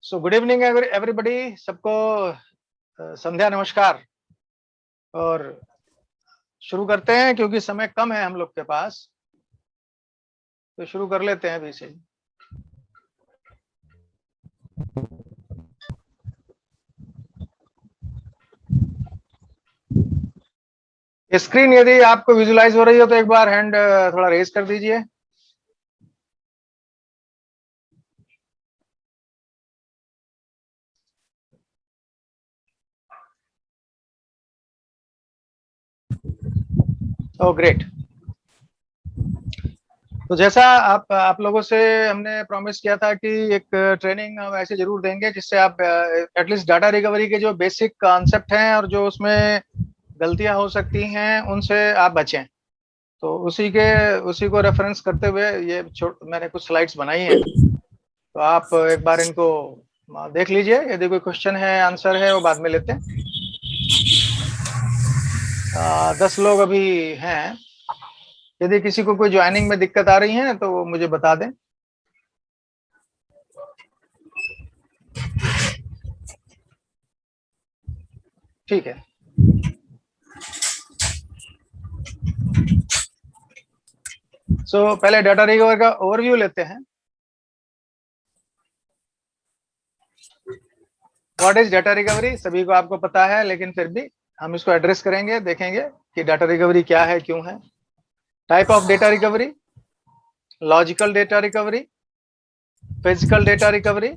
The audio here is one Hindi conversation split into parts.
सो गुड इवनिंग एवरीबॉडी, सबको संध्या नमस्कार। और शुरू करते हैं क्योंकि समय कम है हम लोग के पास, तो शुरू कर लेते हैं अभी से। स्क्रीन यदि आपको विजुलाइज हो रही हो तो एक बार हैंड थोड़ा रेज कर दीजिए। Oh great. तो जैसा आप लोगों से हमने प्रॉमिस किया था कि एक ट्रेनिंग हम ऐसे जरूर देंगे जिससे आप एटलीस्ट डाटा रिकवरी के जो बेसिक कॉन्सेप्ट हैं और जो उसमें गलतियां हो सकती हैं उनसे आप बचें। तो उसी को रेफरेंस करते हुए ये मैंने कुछ स्लाइड्स बनाई हैं, तो आप एक बार इनको देख लीजिए। यदि कोई क्वेश्चन है, आंसर है, वो बाद में लेते हैं। 10 लोग अभी हैं। यदि किसी को कोई ज्वाइनिंग में दिक्कत आ रही है तो वो मुझे बता दें। ठीक है। पहले डाटा रिकवर का ओवरव्यू लेते हैं। व्हाट इज डाटा रिकवरी, सभी को आपको पता है, लेकिन फिर भी हम इसको एड्रेस करेंगे, देखेंगे कि डाटा रिकवरी क्या है, क्यों है। Type of data recovery, logical data recovery, physical data recovery,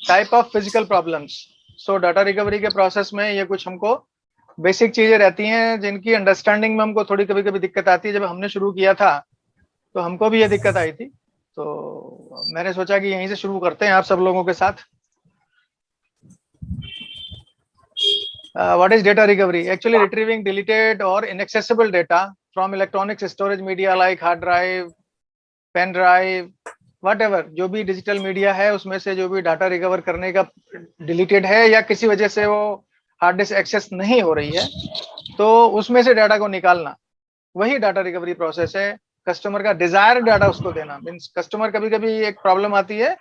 type of physical problems. Data recovery के प्रोसेस में ये कुछ हमको बेसिक चीजें रहती हैं जिनकी अंडरस्टैंडिंग में हमको थोड़ी कभी कभी दिक्कत आती है। जब हमने शुरू किया था तो हमको भी ये दिक्कत आई थी, तो मैंने सोचा कि यहीं से शुरू करते हैं आप सब लोगों के साथ। What is data recovery? Actually retrieving deleted or inaccessible data from electronic storage media like hard drive, pen drive, whatever, जो भी डिजिटल मीडिया है उसमें से जो भी डाटा रिकवर करने का डिलीटेड है या किसी वजह से वो हार्ड डिस्क एक्सेस नहीं हो रही है, तो उसमें से डाटा को निकालना, वही डाटा रिकवरी प्रोसेस है। कस्टमर का डिजायर डाटा उसको देना, मीन्स कस्टमर कभी कभी एक प्रॉब्लम आती है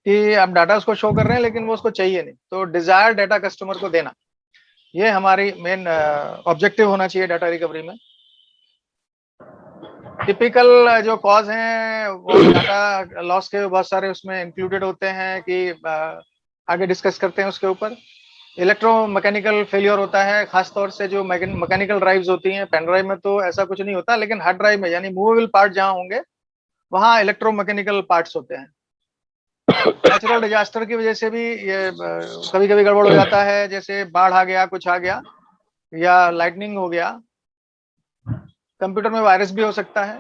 कि आप डाटा उसको शो कर रहे हैं लेकिन वो उसको चाहिए नहीं, तो डिजायर डाटा कस्टमर को देना, ये हमारी मेन ऑब्जेक्टिव होना चाहिए डाटा रिकवरी में। टिपिकल जो कॉज हैं वो डाटा लॉस के बहुत सारे उसमें इंक्लूडेड होते हैं कि आगे डिस्कस करते हैं उसके ऊपर। इलेक्ट्रोमैकेनिकल फेलियर होता है, खासतौर से जो मैकेनिकल ड्राइव्स होती हैं। पेन ड्राइव में तो ऐसा कुछ नहीं होता, लेकिन हार्ड ड्राइव में यानी मूवेबल पार्ट जहां होंगे वहां इलेक्ट्रोमैकेनिकल पार्ट्स होते हैं। नेचुरल डिजास्टर की वजह से भी ये कभी कभी गड़बड़ हो जाता है, जैसे बाढ़ आ गया, कुछ आ गया, या लाइटनिंग हो गया। कंप्यूटर में वायरस भी हो सकता है,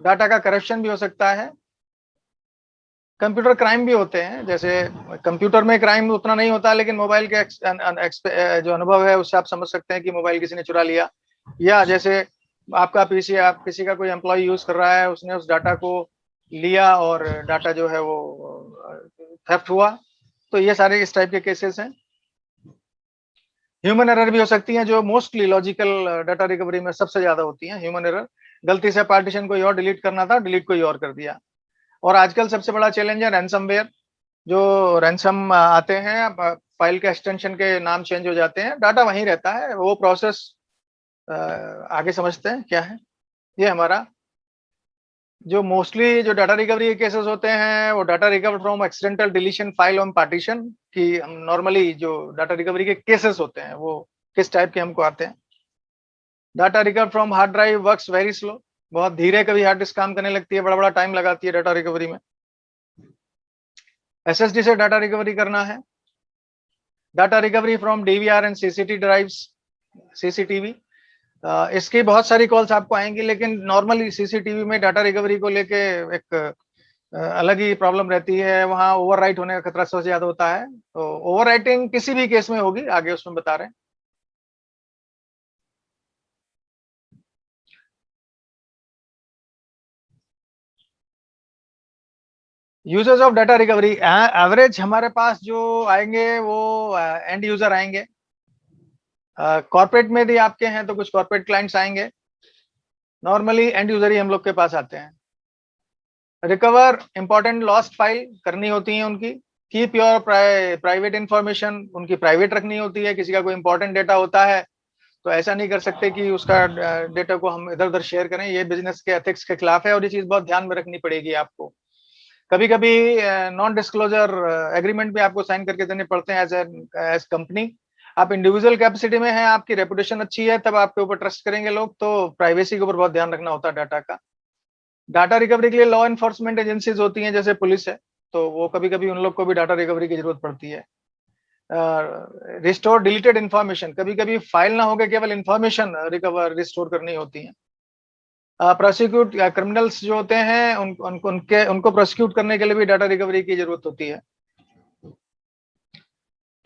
डाटा का करप्शन भी हो सकता है, कंप्यूटर क्राइम भी होते हैं। जैसे कंप्यूटर में क्राइम उतना नहीं होता, लेकिन मोबाइल के जो अनुभव है उससे आप समझ सकते हैं कि मोबाइल किसी ने चुरा लिया, या जैसे आपका पीसी, आप किसी का कोई एम्प्लॉय यूज कर रहा है, उसने उस डाटा को लिया और डाटा जो है वो थेफ्ट हुआ। तो ये सारे इस टाइप के केसेस हैं। ह्यूमन एरर भी हो सकती है, जो मोस्टली लॉजिकल डाटा रिकवरी में सबसे ज्यादा होती है। ह्यूमन एरर, गलती से पार्टीशन कोई और डिलीट करना था, डिलीट कोई और कर दिया। और आजकल सबसे बड़ा चैलेंज है रैंसमवेयर। जो रैंसम आते हैं, फाइल के एक्सटेंशन के नाम चेंज हो जाते हैं, डाटा वहीं रहता है, वो प्रोसेस आगे समझते हैं क्या है। ये हमारा जो मोस्टली जो डाटा रिकवरी के केसेस होते हैं वो data recover from accidental deletion file on partition, कि हम नॉर्मली जो डाटा रिकवरी के केसेस होते हैं वो किस टाइप के हमको आते हैं। Data recover from hard drive works very slow, बहुत धीरे कभी हार्ड डिस्क काम करने लगती है, बड़ा बड़ा टाइम लगाती है डाटा रिकवरी में। एसएसडी से डाटा रिकवरी करना है। Data recovery from DVR and CCT drives, CCTV, इसकी बहुत सारी कॉल्स आपको आएंगी, लेकिन नॉर्मली सीसीटीवी में डाटा रिकवरी को लेके एक अलग ही प्रॉब्लम रहती है। वहां ओवरराइट होने का खतरा सबसे ज्यादा होता है, तो ओवरराइटिंग किसी भी केस में होगी, आगे उसमें बता रहे हैं। Users of data recovery, average हमारे पास जो आएंगे वो एंड यूजर आएंगे। कॉर्पोरेट में भी आपके हैं तो कुछ कॉर्पोरेट क्लाइंट्स आएंगे, नॉर्मली एंड यूजर ही हम लोग के पास आते हैं। रिकवर इंपॉर्टेंट लॉस्ट फाइल करनी होती है उनकी, कीप योर प्राइवेट इंफॉर्मेशन, उनकी प्राइवेट रखनी होती है। किसी का कोई इंपॉर्टेंट डेटा होता है तो ऐसा नहीं कर सकते कि उसका डेटा को हम इधर उधर शेयर करें, ये बिजनेस के एथिक्स के खिलाफ है और ये चीज बहुत ध्यान में रखनी पड़ेगी आपको। कभी कभी नॉन डिस्क्लोजर एग्रीमेंट भी आपको साइन करके देने पड़ते हैं एज कंपनी। आप इंडिविजुअल कैपेसिटी में हैं, आपकी रेपुटेशन अच्छी है, तब आपके ऊपर ट्रस्ट करेंगे लोग, तो प्राइवेसी के ऊपर बहुत ध्यान रखना होता है डाटा का। डाटा रिकवरी के लिए लॉ एनफोर्समेंट एजेंसीज होती हैं, जैसे पुलिस है, तो वो कभी कभी उन लोग को भी डाटा रिकवरी की जरूरत पड़ती है। रिस्टोर डिलीटेड इंफॉर्मेशन, कभी कभी फाइल ना होकर केवल इंफॉर्मेशन रिस्टोर करनी होती है। प्रोसिक्यूट क्रिमिनल्स जो होते हैं उनको प्रोसिक्यूट करने के लिए भी डाटा रिकवरी की जरूरत होती है।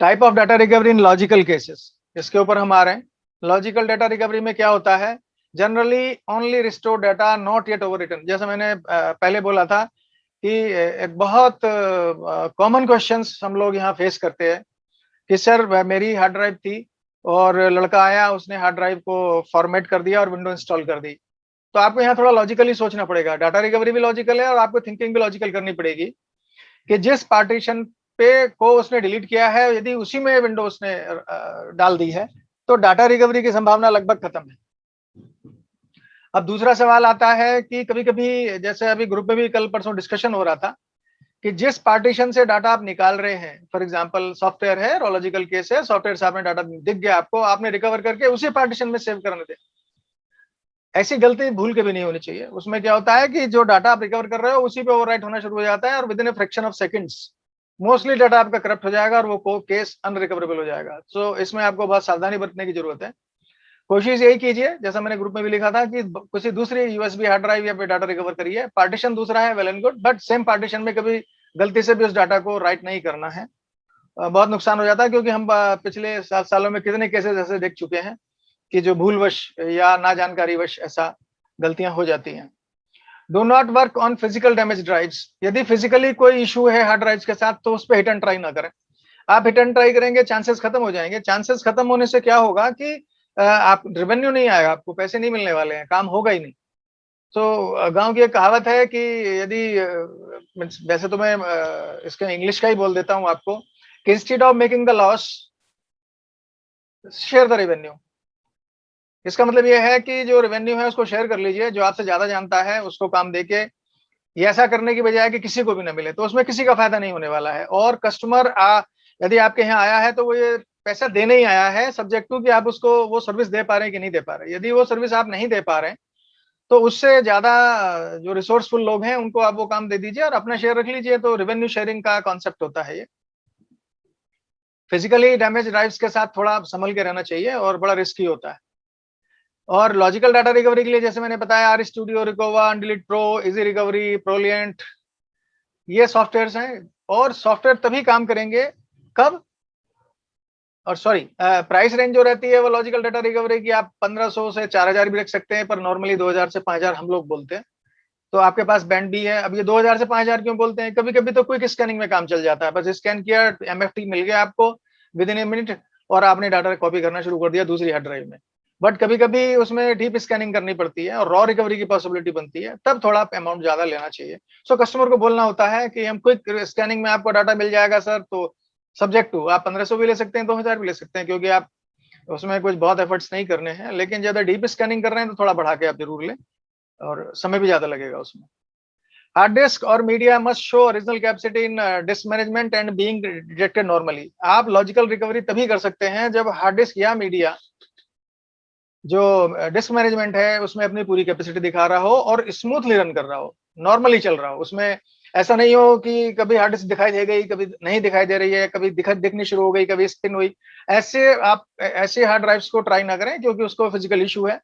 Type of data recovery in logical cases, इसके ऊपर हम आ रहे हैं। लॉजिकल डाटा रिकवरी में क्या होता है? Generally only restore data not yet overwritten. जैसा मैंने पहले बोला था कि एक बहुत कॉमन क्वेश्चंस हम लोग यहाँ फेस करते हैं कि सर मेरी हार्ड ड्राइव थी और लड़का आया, उसने हार्ड ड्राइव को फॉर्मेट कर दिया और विंडो इंस्टॉल कर दी। तो आपको यहाँ थोड़ा लॉजिकली सोचना पड़ेगा। डाटा रिकवरी भी लॉजिकल है और आपको थिंकिंग भी लॉजिकल करनी पड़ेगी कि जिस पार्टीशन पे को उसने डिलीट किया है, यदि उसी में विंडो उसने डाल दी है तो डाटा रिकवरी की संभावना लगभग खत्म है। अब दूसरा सवाल आता है कि कभी कभी, जैसे अभी ग्रुप में भी कल परसों डिस्कशन हो रहा था, कि जिस पार्टीशन से डाटा आप निकाल रहे हैं, फॉर एग्जांपल सॉफ्टवेयर है, रोलॉजिकल केस है, सॉफ्टवेयर से आपने डाटा दिख गया आपको, आपने रिकवर करके उसी पार्टीशन में सेव करने दे। ऐसी गलती भूल के भी नहीं होनी चाहिए। उसमें क्या होता है कि जो डाटा आप रिकवर कर रहे हो उसी पे ओवरराइट होना शुरू हो जाता है और with in a fraction of seconds mostly data आपका करप्ट हो जाएगा और वो केस अनरिकवरेबल हो जाएगा। सो इसमें आपको बहुत सावधानी बरतने की जरूरत है। कोशिश यही कीजिए, जैसा मैंने ग्रुप में भी लिखा था, कि किसी दूसरी यूएसबी हार्ड ड्राइव या पे डाटा रिकवर करिए। पार्टीशन दूसरा है, well and good, but same partition में कभी गलती से भी उस डाटा को राइट नहीं करना है। बहुत नुकसान हो जाता है, क्योंकि हम पिछले 7 सालों में कितने केसेस ऐसे देख चुके हैं कि जो भूलवश या ना जानकारीवश ऐसा गलतियां हो जाती हैं। Do not work on physical damage drives. यदि फिजिकली कोई इशू है हार्ड ड्राइव्स के साथ तो उस पर हिट एंड ट्राई ना करें। आप हिट एंड ट्राई करेंगे, चांसेस खत्म हो जाएंगे। चांसेस खत्म होने से क्या होगा कि आप रेवेन्यू नहीं आएगा, आपको पैसे नहीं मिलने वाले हैं, काम होगा ही नहीं। तो गांव की एक कहावत है कि यदि वैसे तो मैं इसके इंग्लिश का ही बोल देता हूं आपको, कि instead of making the loss share the revenue. इसका मतलब यह है कि जो रेवेन्यू है उसको शेयर कर लीजिए, जो आपसे ज्यादा जानता है उसको काम देके। ये ऐसा करने की बजाय कि किसी को भी ना मिले, तो उसमें किसी का फायदा नहीं होने वाला है। और कस्टमर यदि आपके यहाँ आया है तो वो ये पैसा देने ही आया है, सब्जेक्ट टू कि आप उसको वो सर्विस दे पा रहे हैं कि नहीं दे पा रहे। यदि वो सर्विस आप नहीं दे पा रहे हैं तो उससे ज्यादा जो रिसोर्सफुल लोग हैं उनको आप वो काम दे दीजिए और अपना शेयर रख लीजिए। तो रेवेन्यू शेयरिंग का कॉन्सेप्ट होता है ये। फिजिकली डैमेज ड्राइव्स के साथ थोड़ा संभल के रहना चाहिए और बड़ा रिस्की होता है। और लॉजिकल डाटा रिकवरी के लिए जैसे मैंने बताया, R studio, recover, undelete pro, easy recovery, ProLiant, ये सॉफ्टवेयर्स हैं। और सॉफ्टवेयर तभी काम करेंगे कब, और सॉरी, प्राइस रेंज जो रहती है वो लॉजिकल डाटा रिकवरी की, आप 1500 से 4000 भी रख सकते हैं, पर नॉर्मली 2000 से 5000 हम लोग बोलते हैं। तो आपके पास बैंड भी है। अब ये 2000 से 5000 क्यों बोलते हैं? कभी कभी तो क्विक स्कैनिंग में काम चल जाता है, बस स्कैन किया, एमएफटी मिल गया आपको विद इन ए मिनट और आपने डाटा कॉपी करना शुरू कर दिया दूसरी हार्ड ड्राइव में। बट कभी कभी उसमें डीप स्कैनिंग करनी पड़ती है और रॉ रिकवरी की पॉसिबिलिटी बनती है, तब थोड़ा अमाउंट ज्यादा लेना चाहिए। सो कस्टमर को बोलना होता है कि हम क्विक स्कैनिंग में आपको डाटा मिल जाएगा सर, तो सब्जेक्ट टू आप 1500 भी ले सकते हैं, 2000 भी ले सकते हैं, क्योंकि आप उसमें कुछ बहुत एफर्ट्स नहीं करने हैं। लेकिन ज्यादा डीप स्कैनिंग कर रहे हैं तो थोड़ा बढ़ा के आप जरूर लें, और समय भी ज्यादा लगेगा उसमें। हार्ड डिस्क और media must show original capacity in disc management and being detected normally. आप लॉजिकल रिकवरी तभी कर सकते हैं जब हार्ड डिस्क या मीडिया जो डिस्क मैनेजमेंट है उसमें अपनी पूरी कैपेसिटी दिखा रहा हो और स्मूथली रन कर रहा हो, नॉर्मली चल रहा हो। उसमें ऐसा नहीं हो कि कभी हार्ड डिस्क दिखाई दे गई, कभी नहीं दिखाई दे रही है, कभी दिखनी शुरू हो गई, कभी स्पिन हुई। ऐसे हार्ड ड्राइव्स को ट्राई ना करें, क्योंकि उसको फिजिकल इशू है।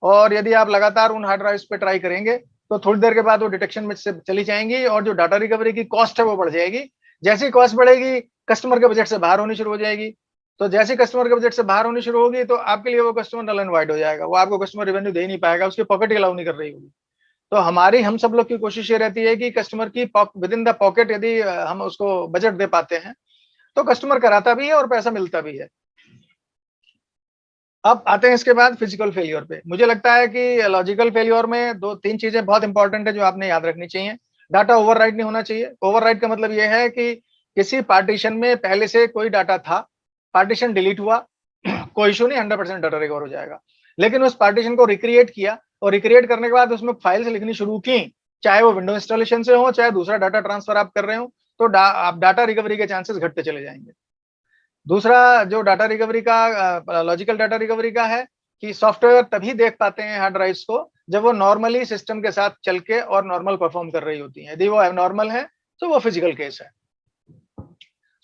और यदि आप लगातार उन हार्ड ड्राइव्स पे ट्राई करेंगे तो थोड़ी देर के बाद वो डिटेक्शन में से चली जाएंगी और जो डाटा रिकवरी की कॉस्ट है वो बढ़ जाएगी। जैसी कॉस्ट बढ़ेगी कस्टमर के बजट से बाहर होनी शुरू हो जाएगी। तो जैसे कस्टमर के बजट से बाहर होनी शुरू होगी तो आपके लिए वो कस्टमर नल एंड वाइड हो जाएगा, वो आपको कस्टमर रेवेन्यू दे ही नहीं पाएगा, उसकी पॉकेट अलाउ नहीं कर रही होगी। तो हम सब लोग की कोशिश ये रहती है कि कस्टमर की विद इन द पॉकेट यदि हम उसको बजट दे पाते हैं तो कस्टमर कराता भी है और पैसा मिलता भी है। अब आते हैं इसके बाद फिजिकल फेलियर पे। मुझे लगता है कि लॉजिकल फेलियर में 2-3 चीजें बहुत इंपॉर्टेंट है जो आपने याद रखनी चाहिए। डाटा ओवरराइट नहीं होना चाहिए। ओवरराइट का मतलब यह है कि किसी पार्टीशन में पहले से कोई डाटा था, पार्टीशन डिलीट हुआ, कोई इशू नहीं, 100% डाटा रिकवर हो जाएगा। लेकिन उस पार्टीशन को रिक्रिएट किया और रिक्रिएट करने के बाद उसमें फाइल्स लिखनी शुरू की, चाहे वो विंडो इंस्टॉलेशन से हो, चाहे दूसरा डाटा ट्रांसफर आप कर रहे हो, तो आप डाटा रिकवरी के चांसेस घटते चले जाएंगे। दूसरा जो डाटा रिकवरी का लॉजिकल डाटा रिकवरी का है कि सॉफ्टवेयर तभी देख पाते हैं हार्ड ड्राइव्स को जब वो नॉर्मली सिस्टम के साथ चल के और नॉर्मल परफॉर्म कर रही होती है। यदि वो एबनॉर्मल है तो वो फिजिकल केस है।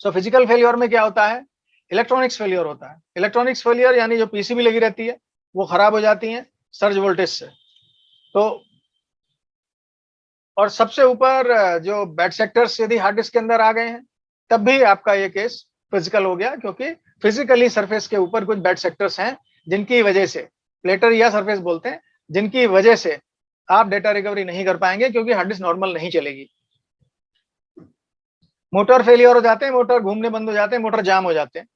सो फिजिकल फेलियर में क्या होता है? इलेक्ट्रॉनिक्स फेलियर होता है। इलेक्ट्रॉनिक्स फेलियर यानी जो पीसीबी लगी रहती है वो खराब हो जाती है सर्ज वोल्टेज से। तो और सबसे ऊपर जो बैड सेक्टर्स यदि हार्ड डिस्क के अंदर आ गए हैं तब भी आपका ये केस फिजिकल हो गया, क्योंकि फिजिकली सरफेस के ऊपर कुछ बैड सेक्टर्स हैं जिनकी वजह से, प्लेटर या सरफेस बोलते हैं, जिनकी वजह से आप डेटा रिकवरी नहीं कर पाएंगे क्योंकि हार्ड डिस्क नॉर्मल नहीं चलेगी। मोटर फेलियर हो जाते हैं, मोटर घूमने बंद हो जाते हैं, मोटर जाम हो जाते हैं।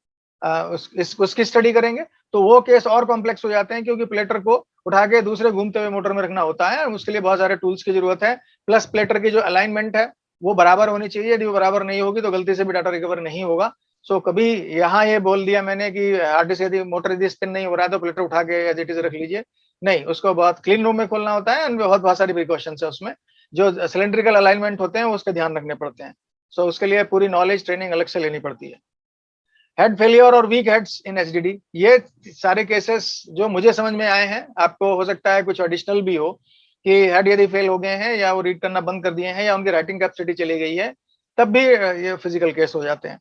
उसकी स्टडी करेंगे तो वो केस और कॉम्प्लेक्स हो जाते हैं, क्योंकि प्लेटर को उठा के दूसरे घूमते हुए मोटर में रखना होता है। उसके लिए बहुत सारे टूल्स की जरूरत है, प्लस प्लेटर की जो अलाइनमेंट है वो बराबर होनी चाहिए। यदि वो बराबर नहीं होगी तो गलती से भी डाटा रिकवर नहीं होगा। सो कभी यहाँ ये बोल दिया मैंने कि हार्ड डिस्क यदि मोटर यदि स्पिन नहीं हो रहा है तो प्लेटर उठा के एज इट इज रख लीजिए, नहीं, उसको बहुत क्लीन रूम में खोलना होता है। बहुत सारी प्रिकॉशंस है उसमें, जो सिलेंड्रिकल अलाइनमेंट होते हैं उसके ध्यान रखने पड़ते हैं। सो उसके लिए पूरी नॉलेज ट्रेनिंग अलग से लेनी पड़ती है। हेड फेलियर और वीक हेड्स इन एचडीडी, ये सारे केसेस जो मुझे समझ में आए हैं, आपको हो सकता है कुछ एडिशनल भी हो कि हेड यदि फेल हो गए हैं या वो रीड करना बंद कर दिए हैं या उनकी राइटिंग कैपेसिटी चली गई है, तब भी ये फिजिकल केस हो जाते हैं।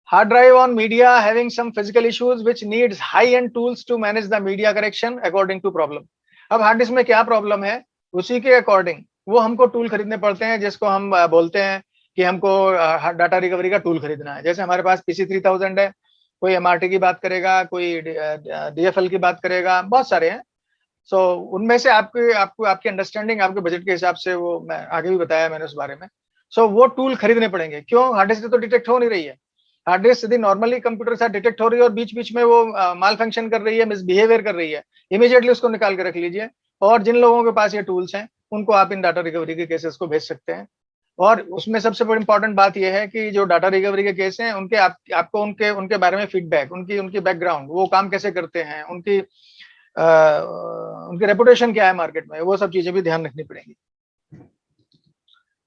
Hard drive on media having some physical issues which needs high end tools to manage the media correction according to problem. अब हार्ड डिस्क में क्या प्रॉब्लम है उसी के अकॉर्डिंग वो हमको टूल खरीदने पड़ते हैं, जिसको हम बोलते हैं कि हमको डाटा रिकवरी का टूल खरीदना है। जैसे हमारे पास पीसी 3000 है, कोई एमआरटी की बात करेगा, कोई डीएफएल की बात करेगा, बहुत सारे हैं। सो उनमें से आपकी अंडरस्टैंडिंग आपके बजट के हिसाब से, वो मैं आगे भी बताया मैंने उस बारे में। सो वो टूल खरीदने पड़ेंगे। क्यों? हार्ड डिस्क तो डिटेक्ट हो नहीं रही है। हार्ड डिस्क यदि नॉर्मली कंप्यूटर के साथ डिटेक्ट हो रही है और बीच बीच में वो माल फंक्शन कर रही है, मिसबिहेवियर कर रही है, इमीडिएटली उसको निकाल के रख लीजिए। और जिन लोगों के पास ये टूल्स हैं उनको आप इन डाटा रिकवरी के केसेस को भेज सकते हैं। और उसमें सबसे बड़ी इंपॉर्टेंट बात यह है कि जो डाटा रिकवरी के केस हैं उनके आपको उनके बारे में फीडबैक, उनकी बैकग्राउंड, वो काम कैसे करते हैं, उनकी रेपुटेशन क्या है मार्केट में, वो सब चीजें भी ध्यान रखनी पड़ेंगी।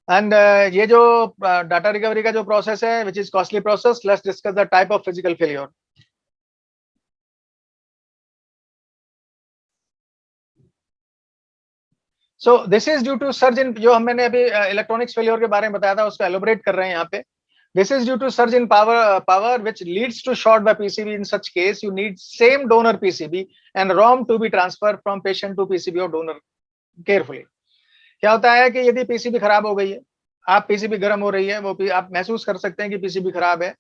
एंड ये जो डाटा रिकवरी का जो प्रोसेस है which is costly process, let's discuss the type of physical failure. So this is due to surge in, जो मैंने अभी इलेक्ट्रॉनिक्स फेलियर के बारे में बताया था उसको एलोबरेट कर रहे हैं यहाँ पे। This is due to surge in power which leads to short by PCB. In such case, you need same donor PCB and ROM to be transferred from patient to PCB or donor carefully. क्या होता है कि यदि PCB खराब हो गई है, आप PCB गर्म हो रही है, वो आप महसूस कर सकते हैं कि PCB खराब है,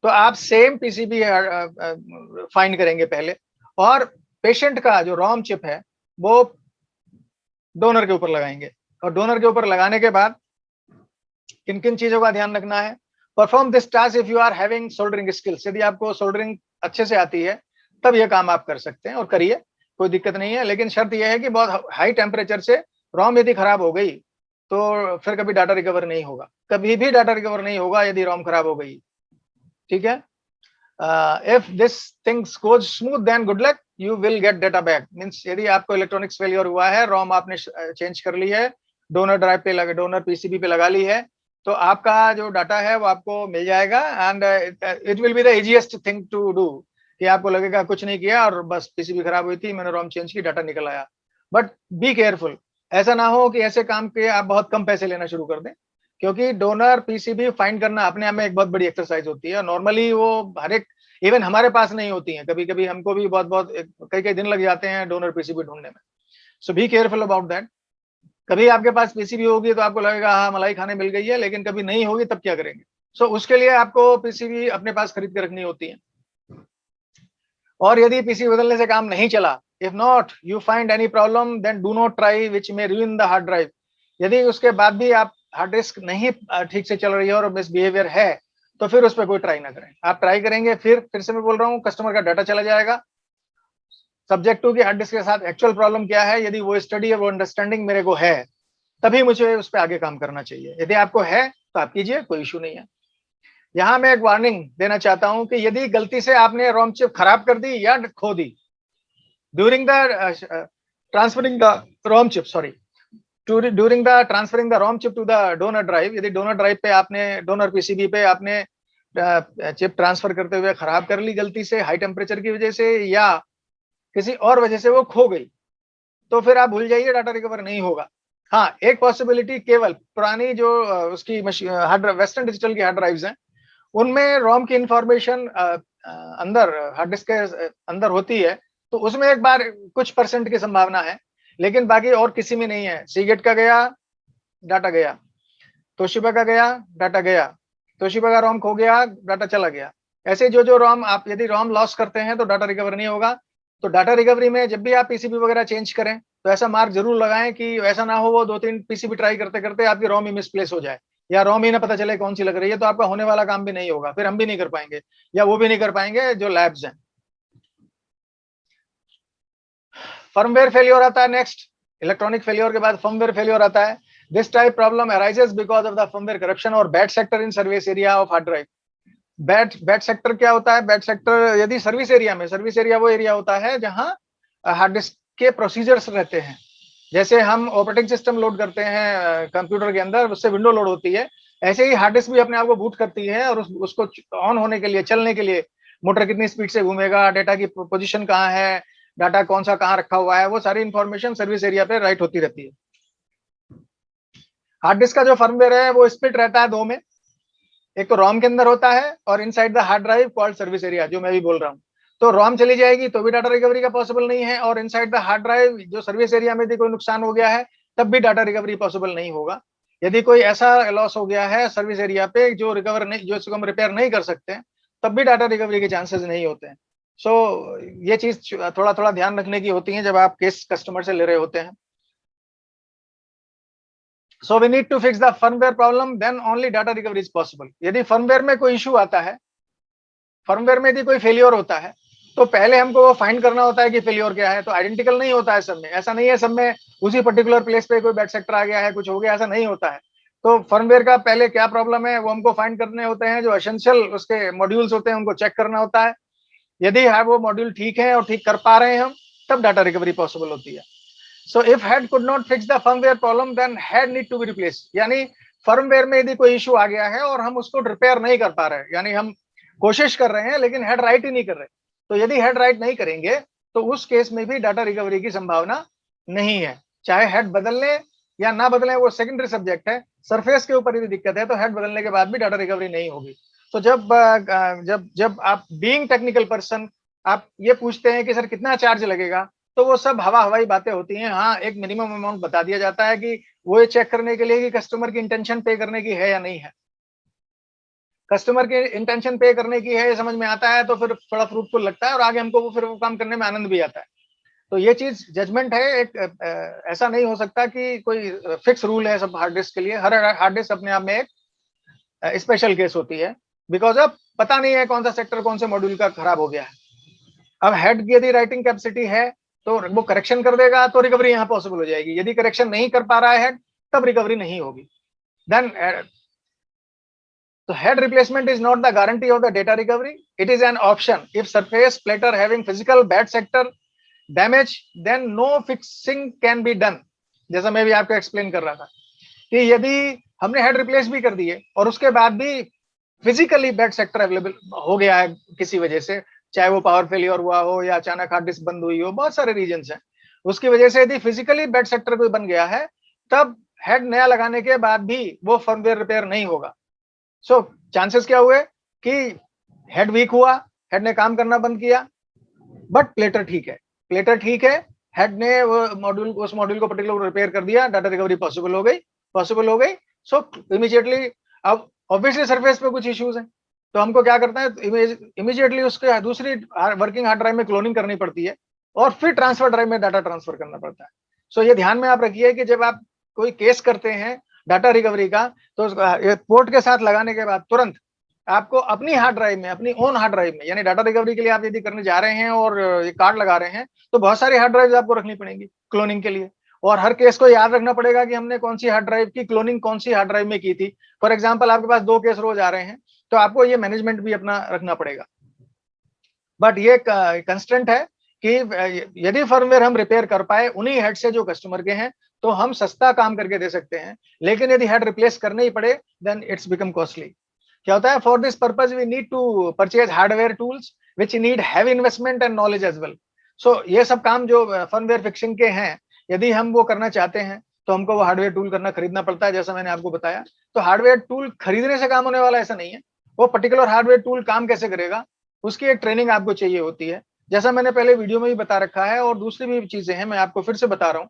तो आप सेम PCB फाइंड करेंगे पहले, और पेशेंट का जो ROM चिप है वो डोनर के ऊपर लगाएंगे। और डोनर के ऊपर लगाने के बाद किन किन चीजों का ध्यान रखना है? Perform this task if you are having soldering skills. यदि आपको सोल्डरिंग अच्छे से आती है तब यह काम आप कर सकते हैं, और करिए, कोई दिक्कत नहीं है। लेकिन शर्त यह है कि बहुत हाई टेम्परेचर से रोम यदि खराब हो गई तो फिर कभी डाटा रिकवर नहीं होगा, कभी भी डाटा रिकवर नहीं होगा यदि रोम खराब हो गई। ठीक है? If this things goes smooth then good luck, you will get data back. Means यदि आपको इलेक्ट्रॉनिक्स फेलियर हुआ है, रोम आपने चेंज कर ली है, डोनर ड्राइव पे लगा, डोनर पीसीबी पे लगा ली है, तो आपका जो डाटा है वो आपको मिल जाएगा। And it will be the easiest thing to do, कि आपको लगेगा कुछ नहीं किया और बस पीसीबी खराब हुई थी, मैंने रोम चेंज की, डाटा निकल आया। बट बी केयरफुल, ऐसा ना हो कि ऐसे काम के आप बहुत कम पैसे लेना शुरू कर दें, क्योंकि डोनर पीसीबी फाइंड करना अपने आप में एक बहुत बड़ी एक्सरसाइज होती है। नॉर्मली वो हर एक, इवन हमारे पास नहीं होती है, कभी कभी हमको भी बहुत कई कई दिन लग जाते हैं डोनर पीसीबी ढूंढने में। सो बी केयरफुल अबाउट दैट। कभी आपके पास पीसीबी होगी तो आपको लगेगा हाँ मलाई खाने मिल गई है, लेकिन कभी नहीं होगी तब क्या करेंगे? सो उसके लिए आपको पीसीबी अपने पास खरीद के रखनी होती है। और यदि पीसीबी बदलने से काम नहीं चला, if not you find any problem, then do not try which may ruin the hard drive. यदि उसके बाद भी आप हार्ड डिस्क नहीं ठीक से चल रही है और मिसबिहेवियर है, तो फिर उस पर कोई ट्राई ना करें। आप ट्राई करेंगे फिर से मैं बोल रहा हूँ, कस्टमर का डाटा चला जाएगा, सब्जेक्ट टू कि हार्ड डिस्क के साथ एक्चुअल प्रॉब्लम क्या है। यदि वो स्टडी है, वो अंडरस्टैंडिंग मेरे को है, तभी मुझे उस पर आगे काम करना चाहिए। यदि आपको है तो आप कीजिए, कोई इशू नहीं है। यहाँ मैं एक वार्निंग देना चाहता हूं कि यदि गलती से आपने रोम चिप खराब कर दी या खो दी during the transferring the ROM chip, sorry, during the transferring the ROM chip to the donor drive, यदि डोनर ड्राइव पे आपने, डोनर पीसीबी पे आपने चिप ट्रांसफर करते हुए खराब कर ली गलती से हाई टेम्परेचर की वजह से या किसी और वजह से वो खो गई, तो फिर आप भूल जाइए, डाटा रिकवर नहीं होगा। हाँ, एक पॉसिबिलिटी केवल पुरानी जो उसकी हार्ड वेस्टर्न डिजिटल की हार्ड ड्राइव्स हैं, उनमें रोम की इंफॉर्मेशन अंदर हार्ड डिस्क के अंदर होती है, तो उसमें एक बार कुछ परसेंट की संभावना है, लेकिन बाकी और किसी में नहीं है। सीगेट का गया, डाटा गया, तोशिबा का गया, डाटा गया, तोशिबा का रोम खो गया, डाटा चला गया। ऐसे जो जो रोम आप यदि रोम लॉस करते हैं तो डाटा रिकवर नहीं होगा। तो डाटा रिकवरी में जब भी आप पीसीबी वगैरह चेंज करें तो ऐसा मार्क जरूर लगाएं कि ऐसा ना हो वो 2-3 पीसीबी ट्राई करते करते आपकी रोम ही मिसप्लेस हो जाए या रोम ही ना पता चले कौन सी लग रही है, तो आपका होने वाला काम भी नहीं होगा, फिर हम भी नहीं कर पाएंगे या वो भी नहीं कर पाएंगे जो लैब्स हैं। फर्मवेयर फेलियर आता है नेक्स्ट, इलेक्ट्रॉनिक फेलियर के बाद फर्मवेयर फेलियर आता है। This type problem arises because of the firmware corruption और bad sector in service area of hard drive. Bad sector क्या होता है? बैड सेक्टर यदि सर्विस एरिया में, सर्विस एरिया वो एरिया होता है जहां हार्ड डिस्क के प्रोसीजर्स रहते हैं। जैसे हम ऑपरेटिंग सिस्टम लोड करते हैं कंप्यूटर के अंदर, उससे विंडो लोड होती है, ऐसे ही हार्ड डिस्क भी अपने आप को बूट करती है और उसको ऑन होने के लिए, चलने के लिए मोटर कितनी स्पीड से घूमेगा, डेटा की पोजीशन कहाँ है, डाटा कौन सा कहाँ रखा हुआ है, वो सारी इंफॉर्मेशन सर्विस एरिया पे राइट होती रहती है। हार्ड डिस्क का जो फर्मवेयर है वो स्प्लिट रहता है दो में, एक तो रोम के अंदर होता है और inside the hard drive called service area, जो मैं भी बोल रहा हूँ। तो रोम चली जाएगी तो भी डाटा रिकवरी का पॉसिबल नहीं है, और इनसाइड द हार्ड ड्राइव जो सर्विस एरिया में यदि कोई नुकसान हो गया है तब भी डाटा रिकवरी पॉसिबल नहीं होगा। यदि कोई ऐसा लॉस हो गया है सर्विस एरिया पे जो रिकवर नहीं, जो इसको हम रिपेयर नहीं कर सकते, तब भी डाटा रिकवरी के चांसेस नहीं होते हैं। सो ये चीज थोड़ा थोड़ा ध्यान रखने की होती है जब आप केस कस्टमर से ले रहे होते हैं। So we need to fix the firmware problem, then only data recovery is possible. यदि firmware में कोई इशू आता है, फर्मवेयर में यदि कोई फेलियर होता है, तो पहले हमको वो फाइंड करना होता है कि फेलियर क्या है। तो आइडेंटिकल नहीं होता है सब में, ऐसा नहीं है सब में उसी पर्टिकुलर प्लेस पे कोई बैड सेक्टर आ गया है, कुछ हो गया, ऐसा नहीं होता है। तो फर्मवेयर का पहले क्या प्रॉब्लम है वो हमको फाइंड करने होते हैं, जो एसेंशियल उसके मॉड्यूल्स होते हैं उनको चेक करना होता है। यदि है वो मॉड्यूल ठीक है और ठीक कर पा रहे हैं हम, तब डाटा रिकवरी पॉसिबल होती है। So if head could not fix the firmware problem, then head need to be replaced. यानी फर्मवेयर में यदि कोई इशू आ गया है और हम उसको रिपेयर नहीं कर पा रहे, यानी हम कोशिश कर रहे हैं लेकिन हेड राइट ही नहीं कर रहे, तो यदि हेड राइट नहीं करेंगे तो उस केस में भी डाटा रिकवरी की संभावना नहीं है। चाहे हेड बदलने या ना बदलने वो सेकेंडरी सब्जेक्ट है, सरफेस के ऊपर यदि दिक्कत है तो हेड बदलने के बाद भी डाटा रिकवरी नहीं होगी। तो जब जब जब आप बीइंग टेक्निकल पर्सन आप ये पूछते हैं कि सर कितना चार्ज लगेगा, तो वो सब हवाई बातें होती हैं। हाँ, एक मिनिमम अमाउंट बता दिया जाता है कि वो ये चेक करने के लिए कि कस्टमर की इंटेंशन पे करने की है या नहीं है। कस्टमर की इंटेंशन पे करने की है ये समझ में आता है तो फिर थोड़ा फ्रूटफुल लगता है और आगे हमको वो फिर वो काम करने में आनंद भी आता है। तो ये चीज जजमेंट है, एक ऐसा नहीं हो सकता कि कोई फिक्स रूल है सब हार्ड डिस्क के लिए। हर हार्ड डिस्क अपने आप में एक स्पेशल केस होती है, बिकॉज अब पता नहीं है कौन सा सेक्टर कौन से मॉड्यूल का खराब हो गया है। अब हेड की यदि राइटिंग कैपेसिटी है तो वो करेक्शन कर देगा तो रिकवरी यहाँ पॉसिबल हो जाएगी। यदि करेक्शन नहीं कर पा रहा है हेड, तब रिकवरी नहीं होगी। Then so head replacement is not the guarantee of the data recovery, it is an option. If surface platter having physical bad sector damage, then no fixing can be done. जैसा मैं भी आपको एक्सप्लेन कर रहा था कि यदि हमने हेड रिप्लेस भी कर दिए और उसके बाद भी फिजिकली बैड सेक्टर अवेलेबल हो गया है किसी वजह से, चाहे वो पावर फेलियर हुआ हो या अचानक हार्ड डिस्क बंद हुई हो, बहुत सारे रीजंस हैं, उसकी वजह से यदि फिजिकली बैड सेक्टर कोई बन गया है, तब हेड नया लगाने के बाद भी वो फर्मवेयर रिपेयर नहीं होगा। सो चांसेस क्या हुए कि हेड वीक हुआ, हेड ने काम करना बंद किया, बट प्लेटर ठीक है, प्लेटर ठीक है, हेड ने वो मॉड्यूल, उस मॉड्यूल को पर्टिकुलर रिपेयर कर दिया, डाटा रिकवरी पॉसिबल हो गई। सो इमीडिएटली अब ऑब्वियसली सरफेस पे कुछ इश्यूज हैं, तो हमको क्या करना है, इमीडिएटली उसके दूसरी वर्किंग हार्ड ड्राइव में क्लोनिंग करनी पड़ती है और फिर ट्रांसफर ड्राइव में डाटा ट्रांसफर करना पड़ता है। सो ये ध्यान में आप रखिए कि जब आप कोई केस करते हैं डाटा रिकवरी का, तो पोर्ट के साथ लगाने के बाद तुरंत आपको अपनी हार्ड ड्राइव में, अपनी ओन हार्ड ड्राइव में, यानी डाटा रिकवरी के लिए आप यदि करने जा रहे हैं और ये कार्ड लगा रहे हैं, तो बहुत सारी हार्ड ड्राइव आपको रखनी पड़ेंगी क्लोनिंग के लिए, और हर केस को याद रखना पड़ेगा कि हमने कौन सी हार्ड ड्राइव की क्लोनिंग कौन सी हार्ड ड्राइव में की थी। फॉर एग्जाम्पल आपके पास 2 केस रोज आ रहे हैं, तो आपको ये मैनेजमेंट भी अपना रखना पड़ेगा। बट ये कंस्टेंट है कि यदि फर्मवेयर हम रिपेयर कर पाए उन्हीं हेड से जो कस्टमर के हैं, तो हम सस्ता काम करके दे सकते हैं। लेकिन यदि हेड रिप्लेस करने ही पड़े, देन इट्स बिकम कॉस्टली। क्या होता है, for this purpose we need to purchase hardware tools which need heavy investment and knowledge as well. So ये सब काम जो फर्मवेयर फिक्सिंग के हैं, यदि हम वो करना चाहते हैं तो हमको वो हार्डवेयर टूल करना खरीदना पड़ता है, जैसा मैंने आपको बताया। तो हार्डवेयर टूल खरीदने से काम होने वाला ऐसा नहीं है। वो पर्टिकुलर हार्डवेयर टूल काम कैसे करेगा, उसकी एक ट्रेनिंग आपको चाहिए होती है, जैसा मैंने पहले वीडियो में भी बता रखा है। और दूसरी भी चीजें हैं, मैं आपको फिर से बता रहा हूँ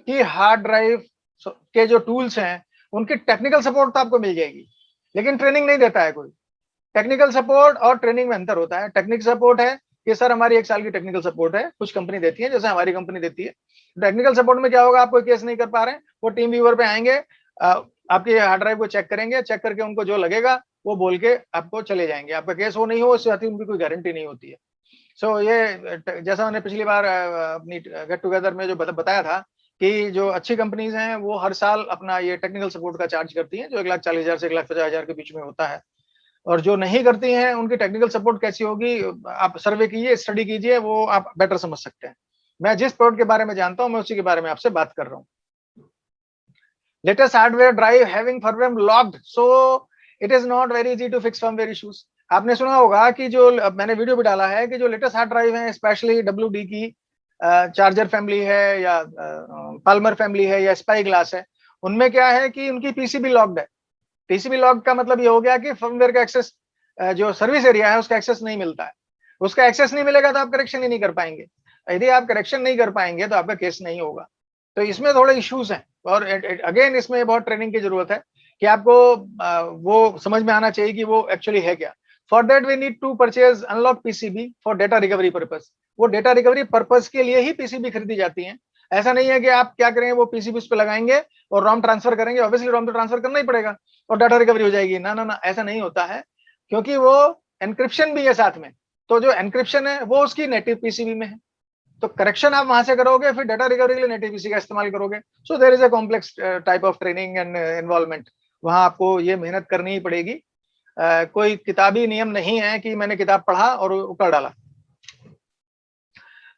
कि हार्ड ड्राइव के जो टूल्स हैं उनकी टेक्निकल सपोर्ट तो आपको मिल जाएगी, लेकिन ट्रेनिंग नहीं देता है कोई। टेक्निकल सपोर्ट और ट्रेनिंग में अंतर होता है। टेक्निकल सपोर्ट है कि सर हमारी 1 साल की टेक्निकल सपोर्ट है, कुछ कंपनी देती है, जैसे हमारी कंपनी देती है। टेक्निकल सपोर्ट में क्या होगा, आप कोई केस नहीं कर पा रहे हैं, वो टीम व्यूअर पे आएंगे, आपकी हार्ड ड्राइव को चेक करेंगे, चेक करके उनको जो लगेगा वो बोल के आपको चले जाएंगे। आपका केस हो नहीं हो, उससे आती उनकी कोई गारंटी नहीं होती है। सो ये जैसा मैंने पिछली बार अपनी गेट टुगेदर में जो बताया था कि जो अच्छी कंपनीज हैं वो हर साल अपना ये टेक्निकल सपोर्ट का चार्ज करती हैं, जो 1,40,000 से 1,50,000 के बीच में होता है। और जो नहीं करती हैं उनकी टेक्निकल सपोर्ट कैसी होगी, आप सर्वे कीजिए, स्टडी कीजिए, वो आप बेटर समझ सकते हैं। मैं जिस प्रोडक्ट के बारे में जानता हूं मैं उसी के बारे में आपसे बात कर रहा हूँ। Latest hardware drive having firmware locked, so it is not very easy to fix firmware issues. आपने सुना होगा कि जो मैंने वीडियो भी डाला है कि जो लेटेस्ट हार्ड ड्राइव है, स्पेशली WD की चार्जर फैमिली है या पाल्मर फैमिली है या स्पाई ग्लास है, उनमें क्या है कि उनकी पीसीबी लॉक्ड है। पीसीबी लॉक का मतलब ये हो गया कि फर्मवेयर का एक्सेस, जो सर्विस एरिया है उसका एक्सेस नहीं मिलता है। उसका एक्सेस नहीं मिलेगा तो आप करेक्शन ही नहीं कर पाएंगे। यदि आप करेक्शन नहीं कर पाएंगे तो आपका केस नहीं होगा। तो इसमें थोड़े इश्यूज हैं, और अगेन इसमें बहुत ट्रेनिंग की जरूरत है कि आपको वो समझ में आना चाहिए कि वो एक्चुअली है क्या। For that we need to purchase unlock PCB for data recovery purpose. वो डेटा रिकवरी पर्पज के लिए ही पीसीबी खरीदी जाती है। ऐसा नहीं है कि आप क्या करेंगे, वो पीसीबी उस पर लगाएंगे और रॉम ट्रांसफर करेंगे, ऑब्वियसली रॉम तो ट्रांसफर करना ही पड़ेगा और डाटा रिकवरी हो जाएगी। ना ना ना, ऐसा नहीं होता है, क्योंकि वो एनक्रिप्शन भी है साथ में। तो जो एनक्रिप्शन है वो उसकी नेटिव पीसीबी में है, तो करेक्शन आप वहां से करोगे, फिर डाटा रिकवरी के लिए नेटिव पीसी का इस्तेमाल करोगे। So there is a complex type of training and involvement. वहां आपको ये मेहनत करनी ही पड़ेगी। कोई किताबी नियम नहीं है कि मैंने किताब पढ़ा और कर डाला।